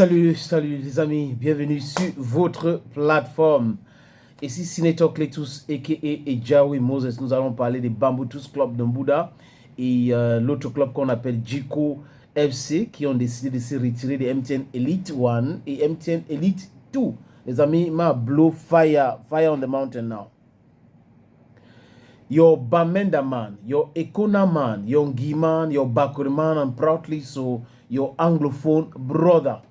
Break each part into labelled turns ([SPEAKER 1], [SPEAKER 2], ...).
[SPEAKER 1] Salut les amis, bienvenue sur votre plateforme. Ici Senator Cletus aka Ejawi Moses. Nous allons parler des Bamboutus Club de Mbouda et l'autre club qu'on appelle Jiko FC qui ont décidé de se retirer de MTN Elite 1 et MTN Elite 2. Les amis, ma blow fire on the mountain now. Your Bamenda man, your Ekona man, your Ngiman, your Bakuri man, and proudly so your anglophone brother.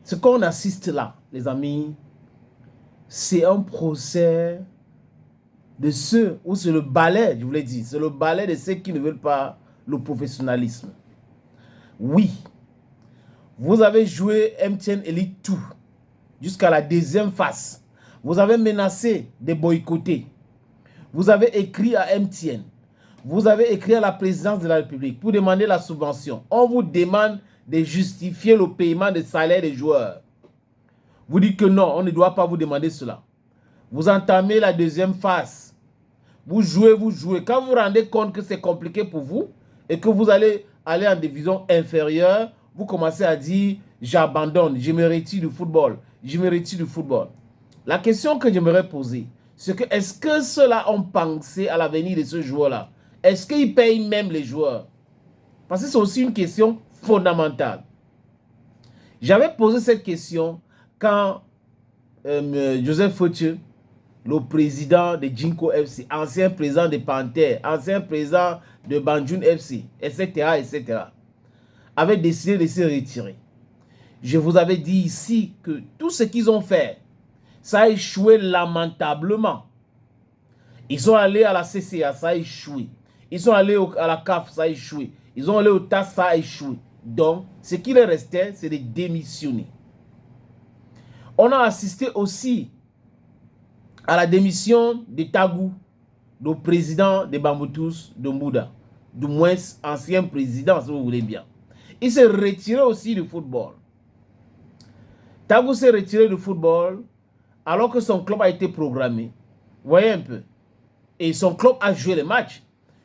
[SPEAKER 1] Ce qu'on assiste là, les amis, c'est un procès de ceux, ou c'est le balai, je vous l'ai dit, c'est le balai de ceux qui ne veulent pas le professionnalisme. Oui, vous avez joué MTN Elite 2 jusqu'à la deuxième phase. Vous avez menacé de boycotter. Vous avez écrit à MTN. Vous avez écrit à la présidence de la République pour demander la subvention. On vous demande de justifier le paiement des salaires des joueurs. Vous dites que non, on ne doit pas vous demander cela. Vous entamez la deuxième phase. Vous jouez. Quand vous vous rendez compte que c'est compliqué pour vous et que vous allez aller en division inférieure, vous commencez à dire « j'abandonne, je me retire du football, je me retire du football ». La question que j'aimerais poser, c'est que est-ce que ceux-là ont pensé à l'avenir de ce joueur-là? Est-ce qu'ils payent même les joueurs? Parce que c'est aussi une question fondamentale. J'avais posé cette question quand Joseph Fautier, le président de Jinko FC, ancien président de Panthère, ancien président de Banjun FC, etc., avait décidé de se retirer. Je vous avais dit ici que tout ce qu'ils ont fait, ça a échoué lamentablement. Ils sont allés à la CCA, ça a échoué. Ils sont allés à la CAF, ça a échoué. Ils sont allés au TAS, ça a échoué. Donc, ce qui leur restait, c'est de démissionner. On a assisté aussi à la démission de Tagou, le président des Bamboutus de Mbouda. Du moins, ancien président, si vous voulez bien. Il s'est retiré aussi du football. Tagou s'est retiré du football alors que son club a été programmé. Vous voyez un peu. Et son club a joué le match.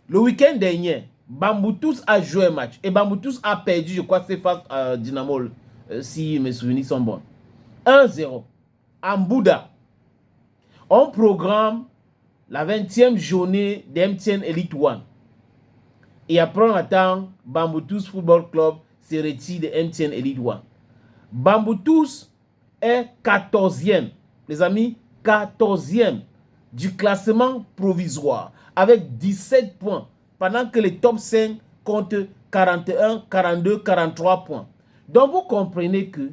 [SPEAKER 1] Le week-end dernier, Bamboutus a joué un match. Et Bamboutus a perdu, je crois que c'est face à Dynamo, si mes souvenirs sont bons. 1-0. En Mbouda. On programme la 20e journée d'MTN Elite 1. Et après, on attend Bamboutus Football Club se retire de MTN Elite 1. Bamboutus est 14e. Les amis, 14e du classement provisoire avec 17 points pendant que les top 5 comptent 41, 42, 43 points. Donc vous comprenez que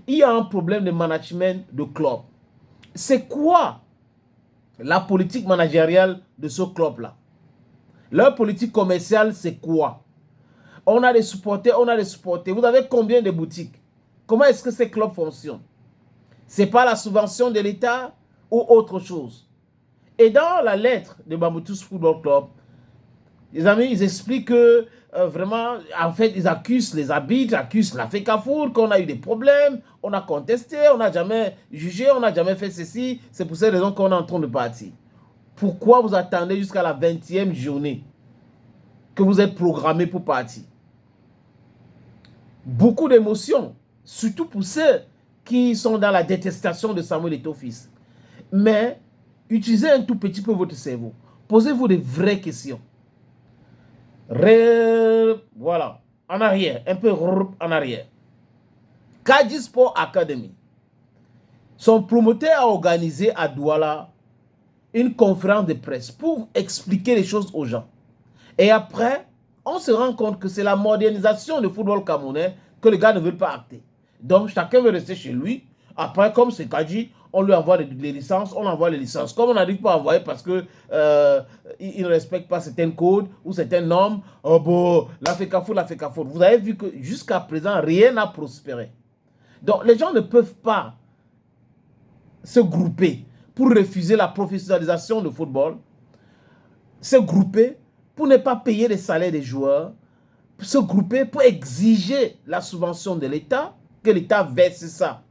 [SPEAKER 1] il y a un problème de management de club. C'est quoi la politique managériale de ce club-là? Leur politique commerciale, c'est quoi? On a des supporters. Vous avez combien de boutiques? Comment est-ce que ces clubs fonctionnent? C'est pas la subvention de l'État ou autre chose? Et dans la lettre de Bamboutus Football Club, les amis, ils expliquent que vraiment, en fait, ils accusent les arbitres, accusent la FECAFOOT, qu'on a eu des problèmes, on a contesté, on n'a jamais jugé, on n'a jamais fait ceci. C'est pour cette raison qu'on est en train de partir. Pourquoi vous attendez jusqu'à la 20e journée que vous êtes programmé pour partir? Beaucoup d'émotions, surtout pour ceux qui sont dans la détestation de Samuel Eto'o-Fils. Mais utilisez un tout petit peu votre cerveau. Posez-vous de vraies questions. Voilà, en arrière, un peu en arrière. Kadi Sport Academy, son promoteur a organisé à Douala une conférence de presse pour expliquer les choses aux gens. Et après, on se rend compte que c'est la modernisation du football camerounais que les gars ne veulent pas acter. Donc, chacun veut rester chez lui. Après, comme c'est Kadi, on lui envoie les licences, on envoie les licences. Comme on n'arrive pas à envoyer parce que il ne respecte pas certains codes ou certaines normes, oh bon, la FECAFOOT. Vous avez vu que jusqu'à présent, rien n'a prospéré. Donc, les gens ne peuvent pas se grouper pour refuser la professionnalisation du football, se grouper pour ne pas payer les salaires des joueurs, se grouper pour exiger la subvention de l'État, que l'État verse ça.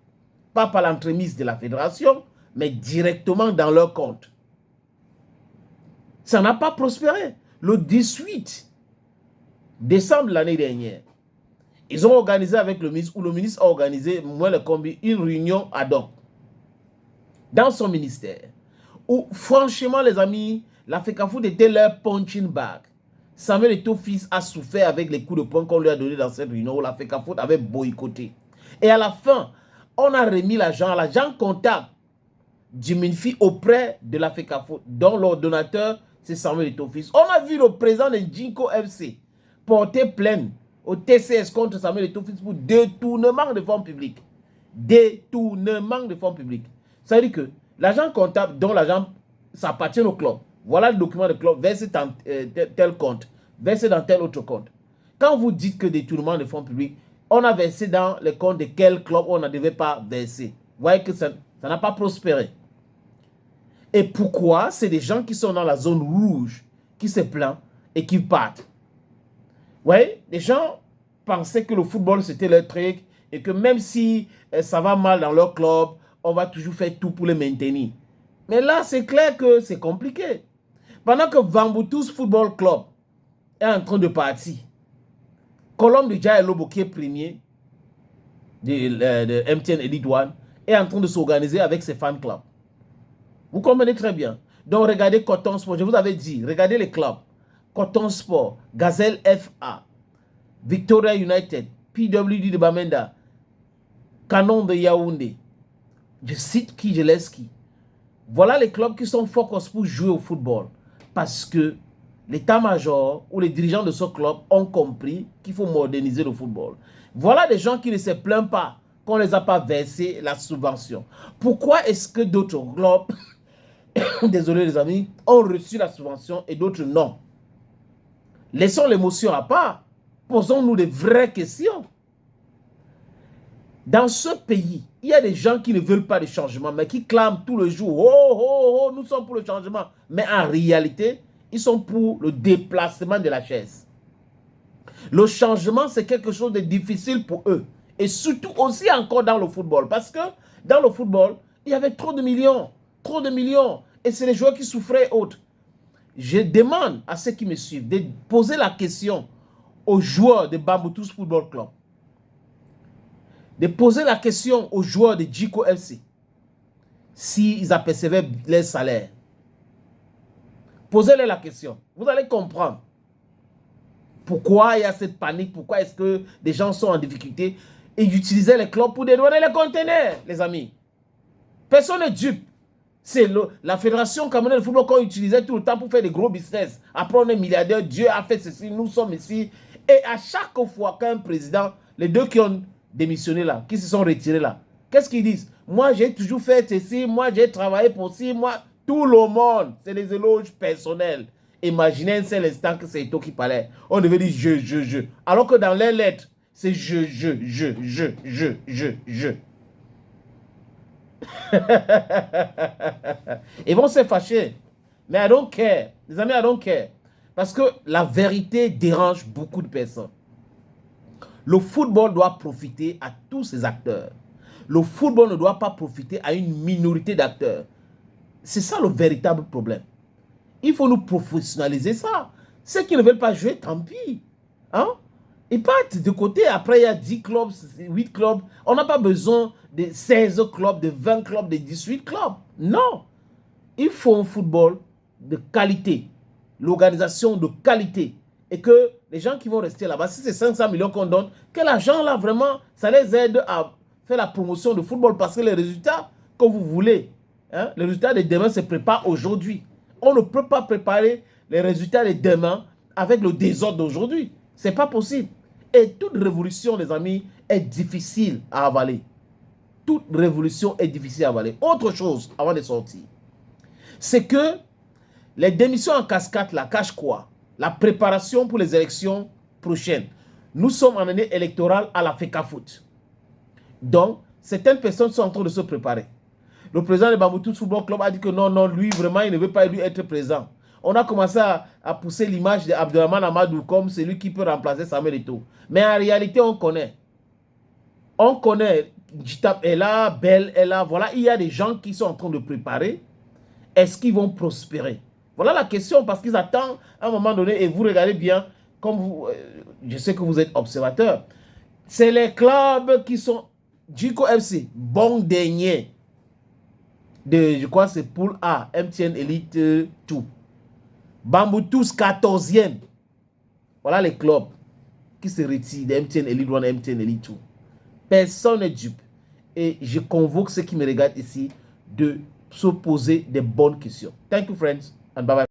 [SPEAKER 1] Pas par l'entremise de la fédération, mais directement dans leur compte. Ça n'a pas prospéré. Le 18 décembre l'année dernière, Ils ont organisé avec le ministre, ou le ministre a organisé, moi le combi, une réunion ad hoc dans son ministère. Où, franchement, les amis, la FECAFOOT était leur punching bag. Samuel Eto'o-Fils a souffert avec les coups de poing qu'on lui a donnés dans cette réunion où la FECAFOOT avait boycotté. Et à la fin, on a remis l'agent comptable du MINFI auprès de la FECAFOOT, dont l'ordonnateur, c'est Samuel Eto'o-Fils. On a vu le président de Jinko FC porter plainte au TCS contre Samuel Eto'o-Fils pour détournement de fonds publics. Détournement de fonds publics. Ça veut dire que l'agent comptable dont l'agent s'appartient au club, voilà le document de club, versé dans tel compte, versé dans tel autre compte. Quand vous dites que détournement de fonds publics, on a versé dans les comptes de quel club on ne devait pas verser. Vous voyez que ça n'a pas prospéré. Et pourquoi? C'est des gens qui sont dans la zone rouge, qui se plaignent et qui partent. Vous voyez, les gens pensaient que le football c'était leur truc et que même si ça va mal dans leur club, on va toujours faire tout pour les maintenir. Mais là, c'est clair que c'est compliqué. Pendant que Vamboutus Football Club est en train de partir, Colombe de Jaya Lobo, qui est premier de MTN Elite One, est en train de s'organiser avec ses fan clubs. Vous comprenez très bien. Donc, regardez Coton Sport. Je vous avais dit, regardez les clubs. Coton Sport, Gazelle FA, Victoria United, PWD de Bamenda, Canon de Yaoundé. Je cite qui, je laisse qui. Voilà les clubs qui sont focus pour jouer au football. Parce que l'état-major ou les dirigeants de ce club ont compris qu'il faut moderniser le football. Voilà des gens qui ne se plaignent pas qu'on ne les a pas versé la subvention. Pourquoi est-ce que d'autres clubs, désolé les amis, ont reçu la subvention et d'autres non? Laissons l'émotion à part. Posons-nous des vraies questions. Dans ce pays, il y a des gens qui ne veulent pas de changement, mais qui clament tout le jour, oh, oh, oh, nous sommes pour le changement. Mais en réalité, ils sont pour le déplacement de la chaise. Le changement, c'est quelque chose de difficile pour eux. Et surtout aussi encore dans le football. Parce que dans le football, il y avait trop de millions. Trop de millions. Et c'est les joueurs qui souffraient et autres. Je demande à ceux qui me suivent de poser la question aux joueurs de Bamboutus Football Club. De poser la question aux joueurs de Jiko FC s'ils apercevaient les salaires. Posez-leur la question. Vous allez comprendre pourquoi il y a cette panique, pourquoi est-ce que des gens sont en difficulté et ils utilisaient les clubs pour dédouaner les conteneurs, les amis. Personne n'est dupe. C'est la Fédération camerounaise de football qu'on utilisait tout le temps pour faire des gros business. Après, on est milliardaire, Dieu a fait ceci, nous sommes ici. Et à chaque fois qu'un président, les deux qui ont démissionné là, qui se sont retirés là, qu'est-ce qu'ils disent? Moi, j'ai toujours fait ceci, moi, j'ai travaillé pour ci, moi, tout le monde, c'est des éloges personnels. Imaginez un seul instant que c'est Eto'o qui parlait. On devait dire je. Alors que dans les lettres, c'est je. Ils vont se fâcher. Mais I don't care. Les amis, I don't care. Parce que la vérité dérange beaucoup de personnes. Le football doit profiter à tous ses acteurs. Le football ne doit pas profiter à une minorité d'acteurs. C'est ça le véritable problème. Il faut nous professionnaliser ça. Ceux qui ne veulent pas jouer, tant pis. Hein? Ils partent de côté. Après, il y a 10 clubs, 8 clubs. On n'a pas besoin de 16 clubs, de 20 clubs, de 18 clubs. Non. Il faut un football de qualité. L'organisation de qualité. Et que les gens qui vont rester là-bas, si c'est 500 millions qu'on donne, que l'argent là, vraiment, ça les aide à faire la promotion de football. Parce que les résultats que vous voulez, hein, les résultats de demain se préparent aujourd'hui. On ne peut pas préparer les résultats de demain avec le désordre d'aujourd'hui. Ce n'est pas possible. Et toute révolution, les amis, est difficile à avaler. Toute révolution est difficile à avaler. Autre chose, avant de sortir, c'est que les démissions en cascade, là, cachent quoi? La préparation pour les élections prochaines. Nous sommes en année électorale à la FECAFOOT. Donc, certaines personnes sont en train de se préparer. Le président de Bamboutus Football Club a dit que non, lui, vraiment, il ne veut pas lui être présent. On a commencé à pousser l'image d'Abdelrahman Amadou comme celui qui peut remplacer Samuel Eto'o. Mais en réalité, on connaît. On connaît. Jitap est là, Bell est là. Voilà, il y a des gens qui sont en train de préparer. Est-ce qu'ils vont prospérer? Voilà la question, parce qu'ils attendent à un moment donné, et vous regardez bien, comme vous, je sais que vous êtes observateur, C'est les clubs qui sont Djiko FC, bon dernier. Je crois que c'est poule A, MTN Elite 2. Bambou tous 14e. Voilà les clubs qui se retirent de MTN Elite 1, MTN Elite 2. Personne n'est dupe. Et je convoque ceux qui me regardent ici de se poser des bonnes questions. Thank you, friends, and bye-bye.